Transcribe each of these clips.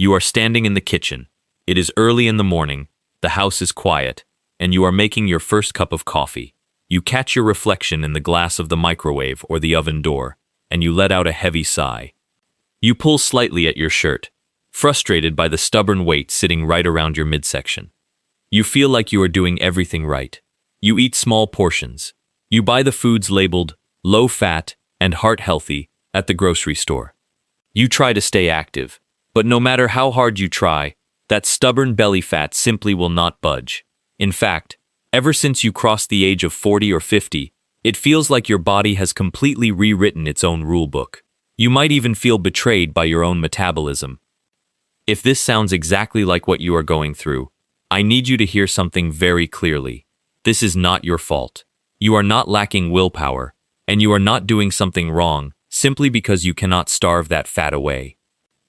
You are standing in the kitchen. It is early in the morning, the house is quiet, and you are making your first cup of coffee. You catch your reflection in the glass of the microwave or the oven door, and you let out a heavy sigh. You pull slightly at your shirt, frustrated by the stubborn weight sitting right around your midsection. You feel like you are doing everything right. You eat small portions. You buy the foods labeled low fat and heart healthy at the grocery store. You try to stay active, but no matter how hard you try, that stubborn belly fat simply will not budge. In fact, ever since you crossed the age of 40 or 50, it feels like your body has completely rewritten its own rulebook. You might even feel betrayed by your own metabolism. If this sounds exactly like what you are going through, I need you to hear something very clearly. This is not your fault. You are not lacking willpower, and you are not doing something wrong simply because you cannot starve that fat away.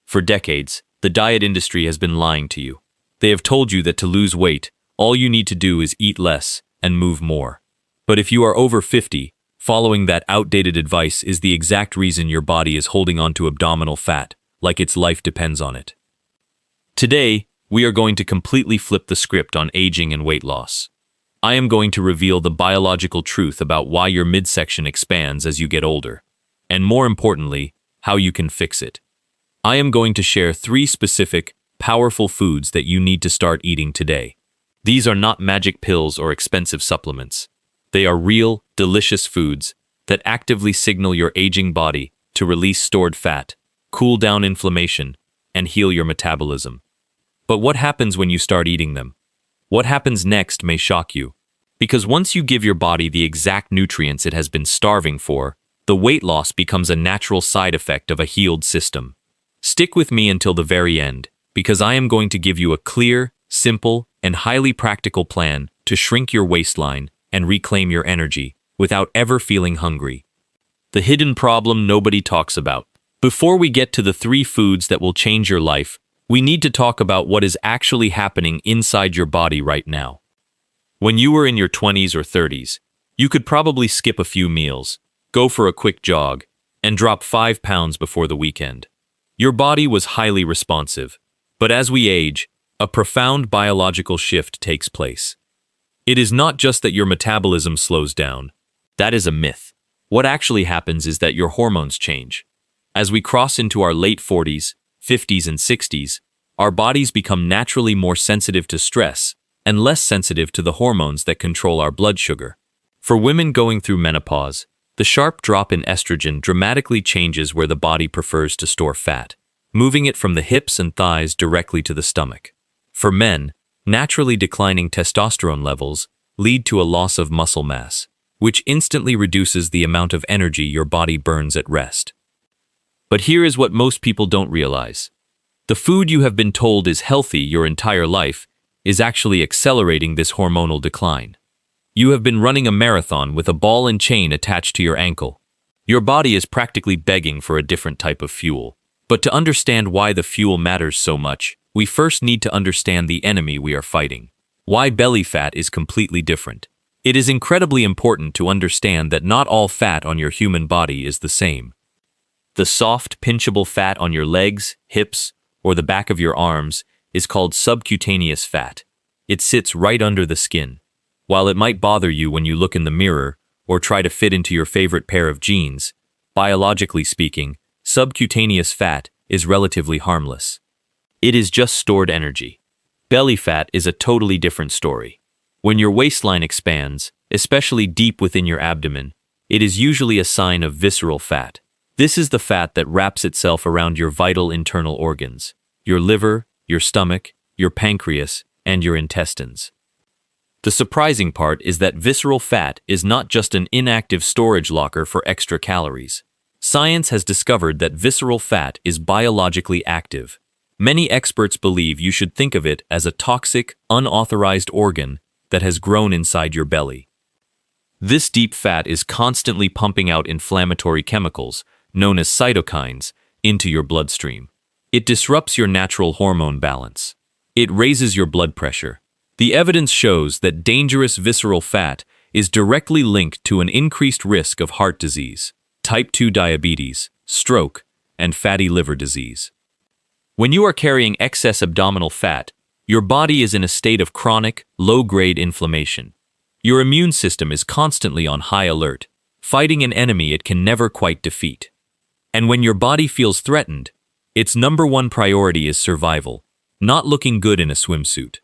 For decades, the diet industry has been lying to you. They have told you that to lose weight, all you need to do is eat less and move more. But if you are over 50, following that outdated advice is the exact reason your body is holding on to abdominal fat, like its life depends on it. Today, we are going to completely flip the script on aging and weight loss. I am going to reveal the biological truth about why your midsection expands as you get older, and more importantly, how you can fix it. I am going to share 3 specific, powerful foods that you need to start eating today. These are not magic pills or expensive supplements. They are real, delicious foods that actively signal your aging body to release stored fat, cool down inflammation, and heal your metabolism. But what happens when you start eating them? What happens next may shock you. Because once you give your body the exact nutrients it has been starving for, the weight loss becomes a natural side effect of a healed system. Stick with me until the very end, because I am going to give you a clear, simple, and highly practical plan to shrink your waistline and reclaim your energy without ever feeling hungry. The hidden problem nobody talks about. Before we get to the 3 foods that will change your life, we need to talk about what is actually happening inside your body right now. When you were in your 20s or 30s, you could probably skip a few meals, go for a quick jog, and drop 5 pounds before the weekend. Your body was highly responsive, but as we age, a profound biological shift takes place. It is not just that your metabolism slows down. That is a myth. What actually happens is that your hormones change. As we cross into our late 40s, 50s, and 60s, our bodies become naturally more sensitive to stress and less sensitive to the hormones that control our blood sugar. For women going through menopause, the sharp drop in estrogen dramatically changes where the body prefers to store fat, moving it from the hips and thighs directly to the stomach. For men, naturally declining testosterone levels lead to a loss of muscle mass, which instantly reduces the amount of energy your body burns at rest. But here is what most people don't realize. The food you have been told is healthy your entire life is actually accelerating this hormonal decline. You have been running a marathon with a ball and chain attached to your ankle. Your body is practically begging for a different type of fuel. But to understand why the fuel matters so much, we first need to understand the enemy we are fighting. Why belly fat is completely different. It is incredibly important to understand that not all fat on your human body is the same. The soft, pinchable fat on your legs, hips, or the back of your arms is called subcutaneous fat. It sits right under the skin. While it might bother you when you look in the mirror or try to fit into your favorite pair of jeans, biologically speaking, subcutaneous fat is relatively harmless. It is just stored energy. Belly fat is a totally different story. When your waistline expands, especially deep within your abdomen, it is usually a sign of visceral fat. This is the fat that wraps itself around your vital internal organs, your liver, your stomach, your pancreas, and your intestines. The surprising part is that visceral fat is not just an inactive storage locker for extra calories. Science has discovered that visceral fat is biologically active. Many experts believe you should think of it as a toxic, unauthorized organ that has grown inside your belly. This deep fat is constantly pumping out inflammatory chemicals, known as cytokines, into your bloodstream. It disrupts your natural hormone balance. It raises your blood pressure. The evidence shows that dangerous visceral fat is directly linked to an increased risk of heart disease, type 2 diabetes, stroke, and fatty liver disease. When you are carrying excess abdominal fat, your body is in a state of chronic, low-grade inflammation. Your immune system is constantly on high alert, fighting an enemy it can never quite defeat. And when your body feels threatened, its number one priority is survival, not looking good in a swimsuit.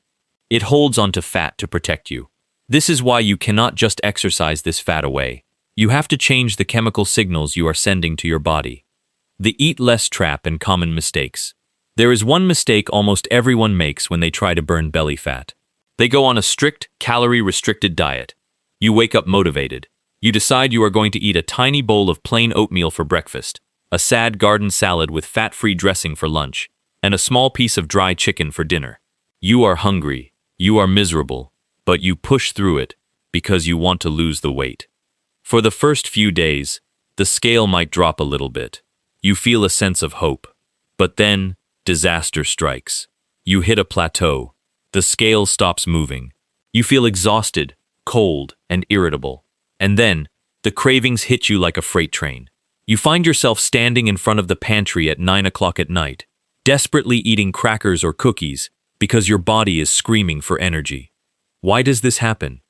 It holds onto fat to protect you. This is why you cannot just exercise this fat away. You have to change the chemical signals you are sending to your body. The eat less trap and common mistakes. There is one mistake almost everyone makes when they try to burn belly fat. They go on a strict, calorie-restricted diet. You wake up motivated. You decide you are going to eat a tiny bowl of plain oatmeal for breakfast, a sad garden salad with fat-free dressing for lunch, and a small piece of dry chicken for dinner. You are hungry. You are miserable. But you push through it because you want to lose the weight. For the first few days, the scale might drop a little bit. You feel a sense of hope. But then, disaster strikes. You hit a plateau. The scale stops moving. You feel exhausted, cold, and irritable. And then, the cravings hit you like a freight train. You find yourself standing in front of the pantry at 9 o'clock at night, desperately eating crackers or cookies because your body is screaming for energy. Why does this happen?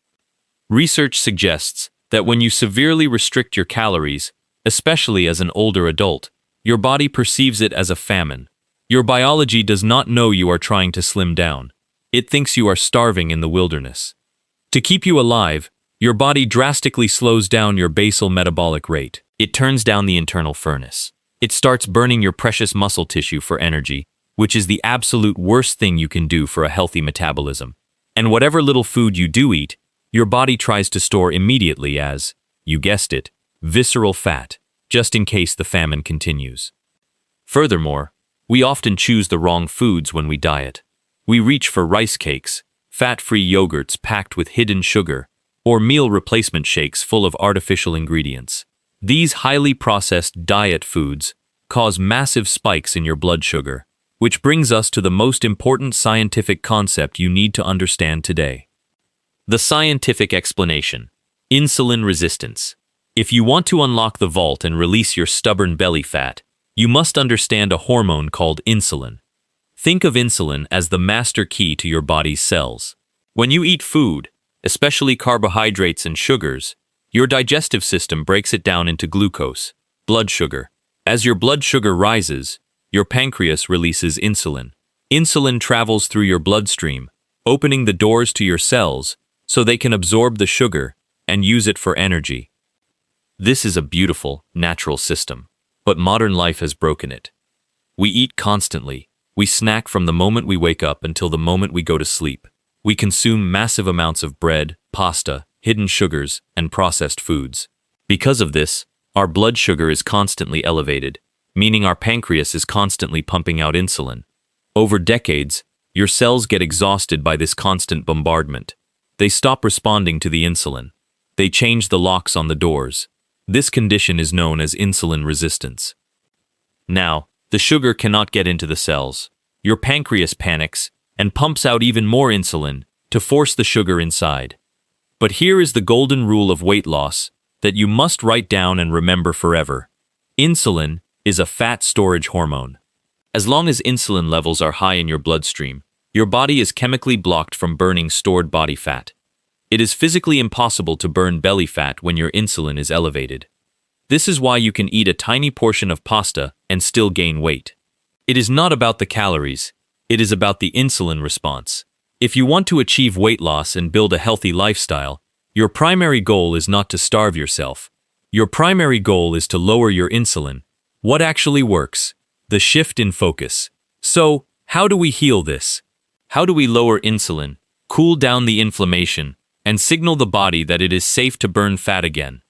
Research suggests that when you severely restrict your calories, especially as an older adult, your body perceives it as a famine. Your biology does not know you are trying to slim down. It thinks you are starving in the wilderness. To keep you alive, your body drastically slows down your basal metabolic rate. It turns down the internal furnace. It starts burning your precious muscle tissue for energy, which is the absolute worst thing you can do for a healthy metabolism. And whatever little food you do eat, your body tries to store immediately as, you guessed it, visceral fat, just in case the famine continues. Furthermore, we often choose the wrong foods when we diet. We reach for rice cakes, fat-free yogurts packed with hidden sugar, or meal replacement shakes full of artificial ingredients. These highly processed diet foods cause massive spikes in your blood sugar, which brings us to the most important scientific concept you need to understand today. The scientific explanation: insulin resistance. If you want to unlock the vault and release your stubborn belly fat, you must understand a hormone called insulin. Think of insulin as the master key to your body's cells. When you eat food, especially carbohydrates and sugars, your digestive system breaks it down into glucose, blood sugar. As your blood sugar rises, your pancreas releases insulin. Insulin travels through your bloodstream, opening the doors to your cells so they can absorb the sugar and use it for energy. This is a beautiful, natural system, but modern life has broken it. We eat constantly. We snack from the moment we wake up until the moment we go to sleep. We consume massive amounts of bread, pasta, hidden sugars, and processed foods. Because of this, our blood sugar is constantly elevated, meaning our pancreas is constantly pumping out insulin. Over decades, your cells get exhausted by this constant bombardment. They stop responding to the insulin. They change the locks on the doors. This condition is known as insulin resistance. Now, the sugar cannot get into the cells. Your pancreas panics and pumps out even more insulin to force the sugar inside. But here is the golden rule of weight loss that you must write down and remember forever. Insulin is a fat storage hormone. As long as insulin levels are high in your bloodstream, your body is chemically blocked from burning stored body fat. It is physically impossible to burn belly fat when your insulin is elevated. This is why you can eat a tiny portion of pasta and still gain weight. It is not about the calories, it is about the insulin response. If you want to achieve weight loss and build a healthy lifestyle, your primary goal is not to starve yourself. Your primary goal is to lower your insulin. What actually works? The shift in focus. So, how do we heal this? How do we lower insulin, cool down the inflammation, and signal the body that it is safe to burn fat again?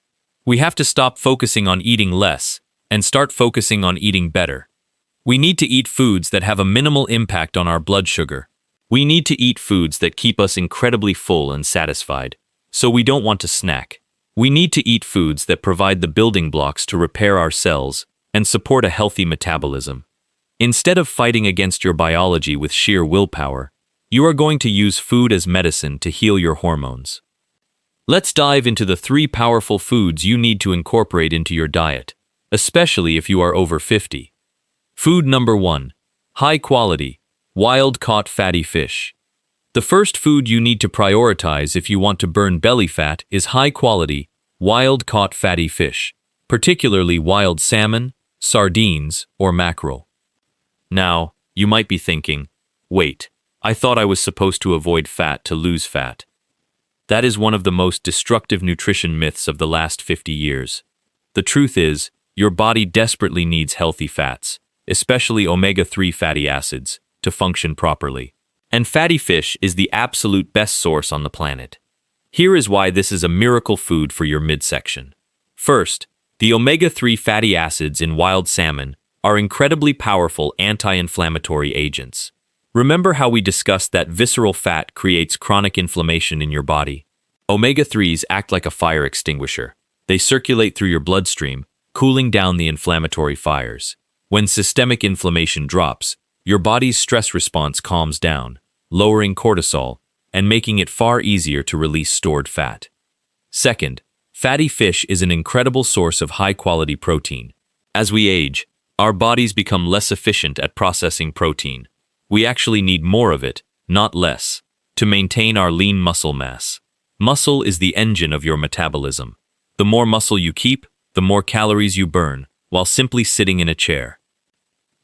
We have to stop focusing on eating less and start focusing on eating better. We need to eat foods that have a minimal impact on our blood sugar. We need to eat foods that keep us incredibly full and satisfied, so we don't want to snack. We need to eat foods that provide the building blocks to repair our cells and support a healthy metabolism. Instead of fighting against your biology with sheer willpower, you are going to use food as medicine to heal your hormones. Let's dive into the 3 powerful foods you need to incorporate into your diet, especially if you are over 50. Food number 1. High quality, wild-caught fatty fish. The first food you need to prioritize if you want to burn belly fat is high-quality, wild-caught fatty fish, particularly wild salmon, sardines, or mackerel. Now, you might be thinking, wait, I thought I was supposed to avoid fat to lose fat. That is one of the most destructive nutrition myths of the last 50 years. The truth is, your body desperately needs healthy fats, especially omega-3 fatty acids, to function properly. And fatty fish is the absolute best source on the planet. Here is why this is a miracle food for your midsection. First, the omega-3 fatty acids in wild salmon are incredibly powerful anti-inflammatory agents. Remember how we discussed that visceral fat creates chronic inflammation in your body? Omega-3s act like a fire extinguisher. They circulate through your bloodstream, cooling down the inflammatory fires. When systemic inflammation drops, your body's stress response calms down, lowering cortisol and making it far easier to release stored fat. Second, fatty fish is an incredible source of high-quality protein. As we age, our bodies become less efficient at processing protein. We actually need more of it, not less, to maintain our lean muscle mass. Muscle is the engine of your metabolism. The more muscle you keep, the more calories you burn, while simply sitting in a chair.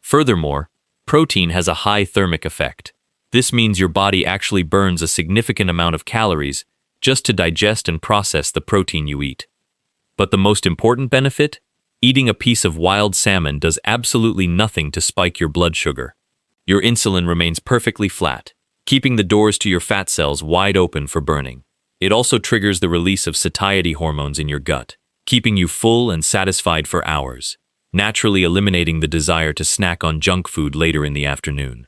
Furthermore, protein has a high thermic effect. This means your body actually burns a significant amount of calories just to digest and process the protein you eat. But the most important benefit? Eating a piece of wild salmon does absolutely nothing to spike your blood sugar. Your insulin remains perfectly flat, keeping the doors to your fat cells wide open for burning. It also triggers the release of satiety hormones in your gut, keeping you full and satisfied for hours, naturally eliminating the desire to snack on junk food later in the afternoon.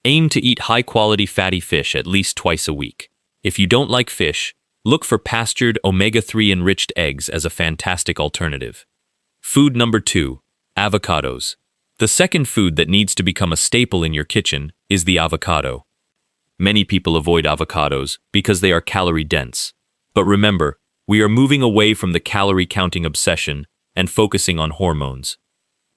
Aim to eat high-quality fatty fish at least twice a week. If you don't like fish, look for pastured omega-3 enriched eggs as a fantastic alternative. Food number 2, avocados. The second food that needs to become a staple in your kitchen is the avocado. Many people avoid avocados because they are calorie-dense. But remember, we are moving away from the calorie-counting obsession and focusing on hormones.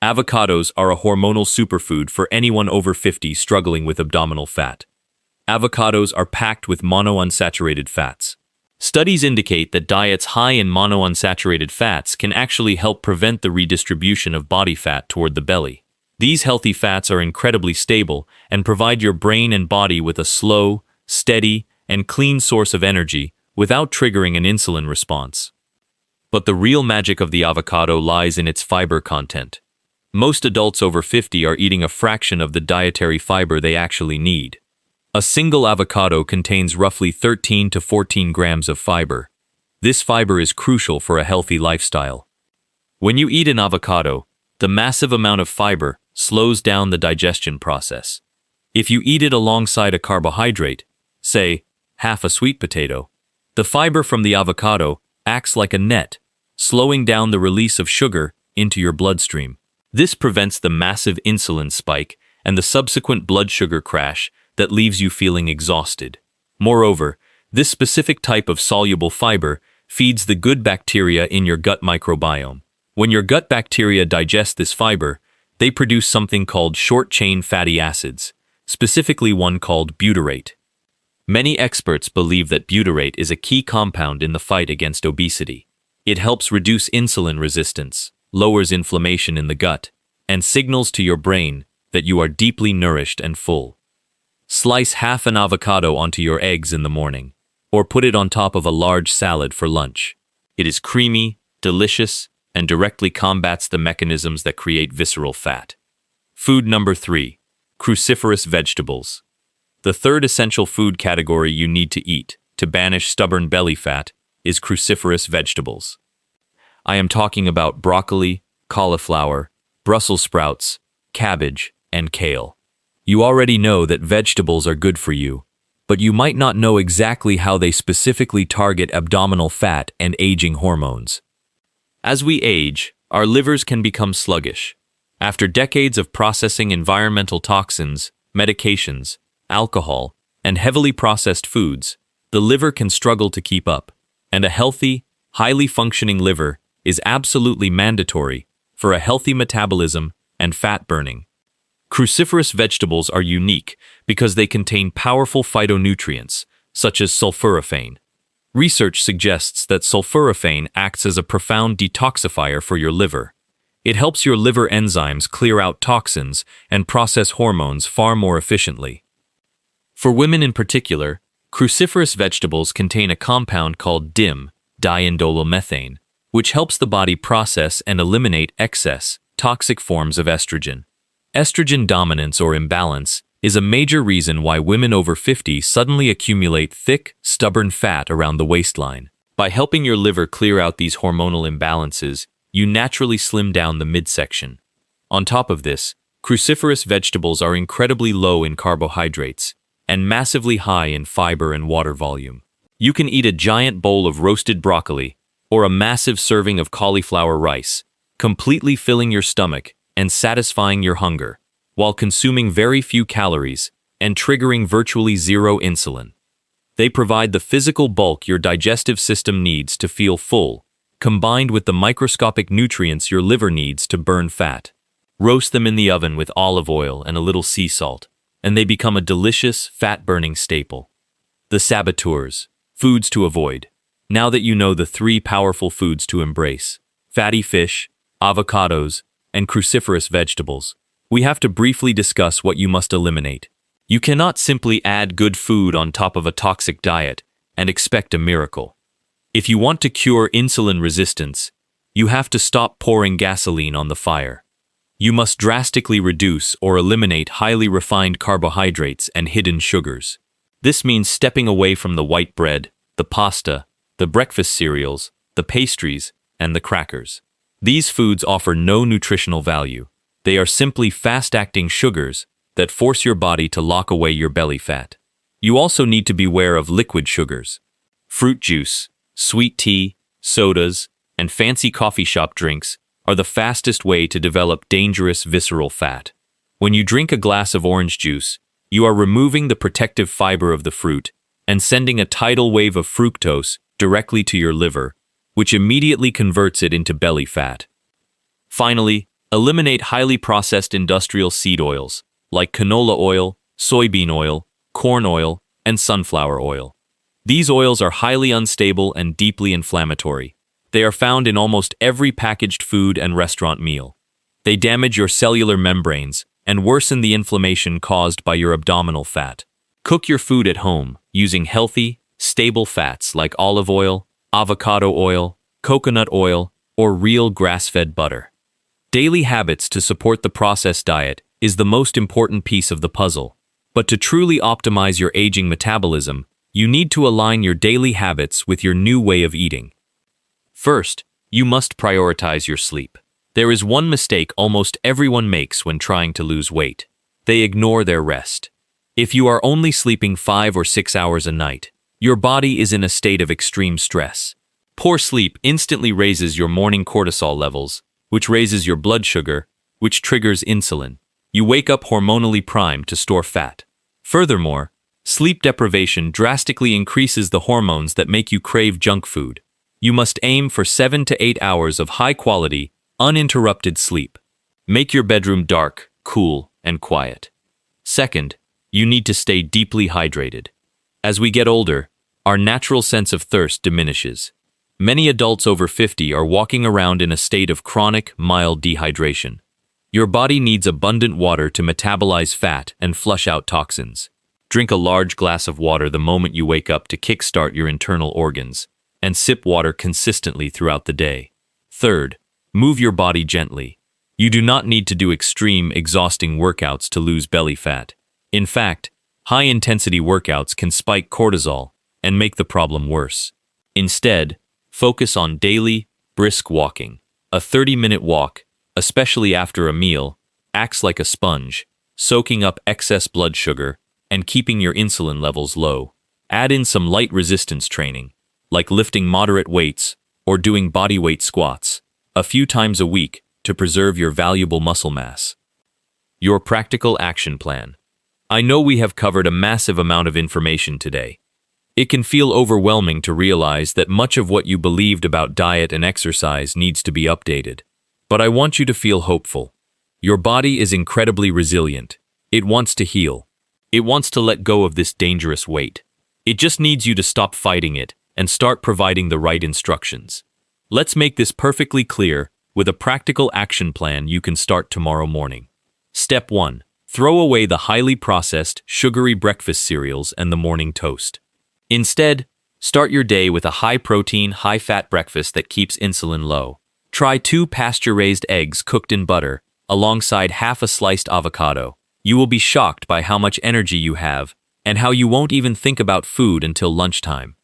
Avocados are a hormonal superfood for anyone over 50 struggling with abdominal fat. Avocados are packed with monounsaturated fats. Studies indicate that diets high in monounsaturated fats can actually help prevent the redistribution of body fat toward the belly. These healthy fats are incredibly stable and provide your brain and body with a slow, steady, and clean source of energy without triggering an insulin response. But the real magic of the avocado lies in its fiber content. Most adults over 50 are eating a fraction of the dietary fiber they actually need. A single avocado contains roughly 13 to 14 grams of fiber. This fiber is crucial for a healthy lifestyle. When you eat an avocado, the massive amount of fiber slows down the digestion process. If you eat it alongside a carbohydrate, say, half a sweet potato, the fiber from the avocado acts like a net, slowing down the release of sugar into your bloodstream. This prevents the massive insulin spike and the subsequent blood sugar crash that leaves you feeling exhausted. Moreover, this specific type of soluble fiber feeds the good bacteria in your gut microbiome. When your gut bacteria digest this fiber, they produce something called short-chain fatty acids, specifically one called butyrate. Many experts believe that butyrate is a key compound in the fight against obesity. It helps reduce insulin resistance, lowers inflammation in the gut, and signals to your brain that you are deeply nourished and full. Slice half an avocado onto your eggs in the morning, or put it on top of a large salad for lunch. It is creamy, delicious, and directly combats the mechanisms that create visceral fat. Food number 3, cruciferous vegetables. The third essential food category you need to eat to banish stubborn belly fat is cruciferous vegetables. I am talking about broccoli, cauliflower, Brussels sprouts, cabbage, and kale. You already know that vegetables are good for you, but you might not know exactly how they specifically target abdominal fat and aging hormones. As we age, our livers can become sluggish. After decades of processing environmental toxins, medications, alcohol, and heavily processed foods, the liver can struggle to keep up, and a healthy, highly functioning liver is absolutely mandatory for a healthy metabolism and fat burning. Cruciferous vegetables are unique because they contain powerful phytonutrients, such as sulforaphane. Research suggests that sulforaphane acts as a profound detoxifier for your liver. It helps your liver enzymes clear out toxins and process hormones far more efficiently. For women in particular, cruciferous vegetables contain a compound called DIM, diindolylmethane, which helps the body process and eliminate excess, toxic forms of estrogen. Estrogen dominance or imbalance is a major reason why women over 50 suddenly accumulate thick, stubborn fat around the waistline. By helping your liver clear out these hormonal imbalances, you naturally slim down the midsection. On top of this, cruciferous vegetables are incredibly low in carbohydrates and massively high in fiber and water volume. You can eat a giant bowl of roasted broccoli or a massive serving of cauliflower rice, completely filling your stomach and satisfying your hunger, while consuming very few calories and triggering virtually zero insulin. They provide the physical bulk your digestive system needs to feel full, combined with the microscopic nutrients your liver needs to burn fat. Roast them in the oven with olive oil and a little sea salt, and they become a delicious, fat-burning staple. The saboteurs, foods to avoid. Now that you know the 3 powerful foods to embrace, fatty fish, avocados, and cruciferous vegetables, we have to briefly discuss what you must eliminate. You cannot simply add good food on top of a toxic diet and expect a miracle. If you want to cure insulin resistance, you have to stop pouring gasoline on the fire. You must drastically reduce or eliminate highly refined carbohydrates and hidden sugars. This means stepping away from the white bread, the pasta, the breakfast cereals, the pastries, and the crackers. These foods offer no nutritional value. They are simply fast-acting sugars that force your body to lock away your belly fat. You also need to beware of liquid sugars. Fruit juice, sweet tea, sodas, and fancy coffee shop drinks are the fastest way to develop dangerous visceral fat. When you drink a glass of orange juice, you are removing the protective fiber of the fruit and sending a tidal wave of fructose directly to your liver, which immediately converts it into belly fat. Finally, eliminate highly processed industrial seed oils, like canola oil, soybean oil, corn oil, and sunflower oil. These oils are highly unstable and deeply inflammatory. They are found in almost every packaged food and restaurant meal. They damage your cellular membranes and worsen the inflammation caused by your abdominal fat. Cook your food at home using healthy, stable fats like olive oil, avocado oil, coconut oil, or real grass-fed butter. Daily habits to support the processed diet is the most important piece of the puzzle. But to truly optimize your aging metabolism, you need to align your daily habits with your new way of eating. First, you must prioritize your sleep. There is one mistake almost everyone makes when trying to lose weight. They ignore their rest. If you are only sleeping 5 or 6 hours a night, your body is in a state of extreme stress. Poor sleep instantly raises your morning cortisol levels, which raises your blood sugar, which triggers insulin. You wake up hormonally primed to store fat. Furthermore, sleep deprivation drastically increases the hormones that make you crave junk food. You must aim for 7 to 8 hours of high-quality, uninterrupted sleep. Make your bedroom dark, cool, and quiet. Second, you need to stay deeply hydrated. As we get older, our natural sense of thirst diminishes. Many adults over 50 are walking around in a state of chronic, mild dehydration. Your body needs abundant water to metabolize fat and flush out toxins. Drink a large glass of water the moment you wake up to kickstart your internal organs, and sip water consistently throughout the day. Third, move your body gently. You do not need to do extreme, exhausting workouts to lose belly fat. In fact, high-intensity workouts can spike cortisol and make the problem worse. Instead, focus on daily, brisk walking. A 30-minute walk, especially after a meal, acts like a sponge, soaking up excess blood sugar and keeping your insulin levels low. Add in some light resistance training, like lifting moderate weights or doing bodyweight squats, a few times a week to preserve your valuable muscle mass. Your practical action plan. I know we have covered a massive amount of information today. It can feel overwhelming to realize that much of what you believed about diet and exercise needs to be updated. But I want you to feel hopeful. Your body is incredibly resilient. It wants to heal. It wants to let go of this dangerous weight. It just needs you to stop fighting it and start providing the right instructions. Let's make this perfectly clear with a practical action plan you can start tomorrow morning. Step 1. Throw away the highly processed, sugary breakfast cereals and the morning toast. Instead, start your day with a high-protein, high-fat breakfast that keeps insulin low. Try 2 pasture-raised eggs cooked in butter, alongside half a sliced avocado. You will be shocked by how much energy you have and how you won't even think about food until lunchtime.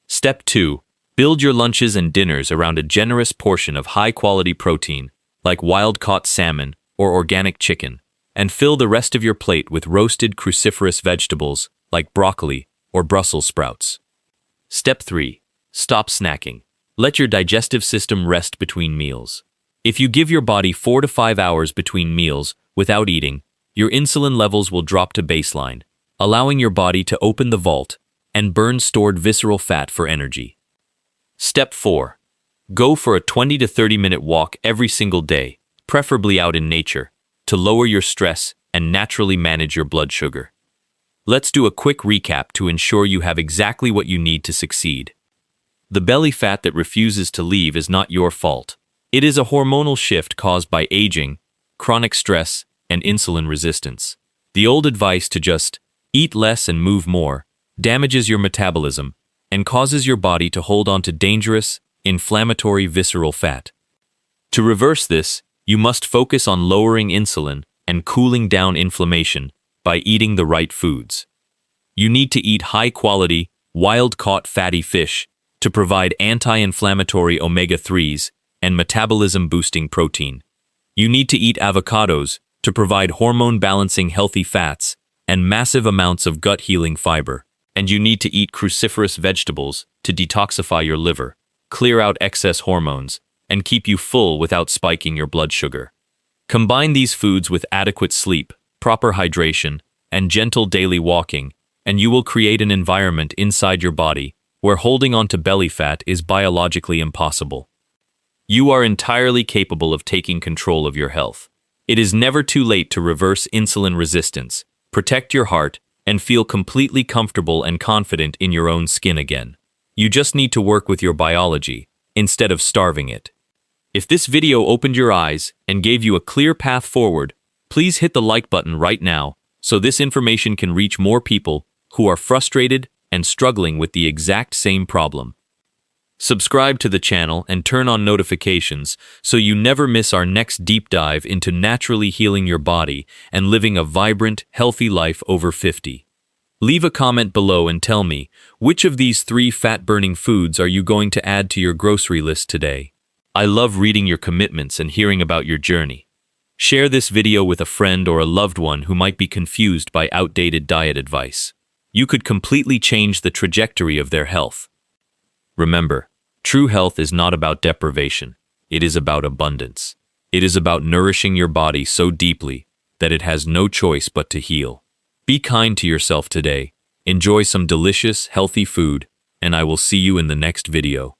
Step 2. Build your lunches and dinners around a generous portion of high-quality protein, like wild-caught salmon or organic chicken, and fill the rest of your plate with roasted cruciferous vegetables like broccoli or Brussels sprouts. Step 3. Stop snacking. Let your digestive system rest between meals. If you give your body 4 to 5 hours between meals without eating, your insulin levels will drop to baseline, allowing your body to open the vault and burn stored visceral fat for energy. Step 4. Go for a 20 to 30-minute walk every single day, preferably out in nature, to lower your stress and naturally manage your blood sugar. Let's do a quick recap to ensure you have exactly what you need to succeed. The belly fat that refuses to leave is not your fault. It is a hormonal shift caused by aging, chronic stress, and insulin resistance. The old advice to just eat less and move more damages your metabolism and causes your body to hold on to dangerous, inflammatory visceral fat. To reverse this, you must focus on lowering insulin and cooling down inflammation by eating the right foods. You need to eat high-quality, wild-caught fatty fish to provide anti-inflammatory omega-3s and metabolism-boosting protein. You need to eat avocados to provide hormone-balancing healthy fats and massive amounts of gut-healing fiber. And you need to eat cruciferous vegetables to detoxify your liver, clear out excess hormones, and keep you full without spiking your blood sugar. Combine these foods with adequate sleep, proper hydration, and gentle daily walking, and you will create an environment inside your body where holding on to belly fat is biologically impossible. You are entirely capable of taking control of your health. It is never too late to reverse insulin resistance, protect your heart, and feel completely comfortable and confident in your own skin again. You just need to work with your biology, instead of starving it. If this video opened your eyes and gave you a clear path forward, please hit the like button right now so this information can reach more people who are frustrated and struggling with the exact same problem. Subscribe to the channel and turn on notifications so you never miss our next deep dive into naturally healing your body and living a vibrant, healthy life over 50. Leave a comment below and tell me, which of these 3 fat-burning foods are you going to add to your grocery list today? I love reading your commitments and hearing about your journey. Share this video with a friend or a loved one who might be confused by outdated diet advice. You could completely change the trajectory of their health. Remember, true health is not about deprivation. It is about abundance. It is about nourishing your body so deeply that it has no choice but to heal. Be kind to yourself today. Enjoy some delicious, healthy food, and I will see you in the next video.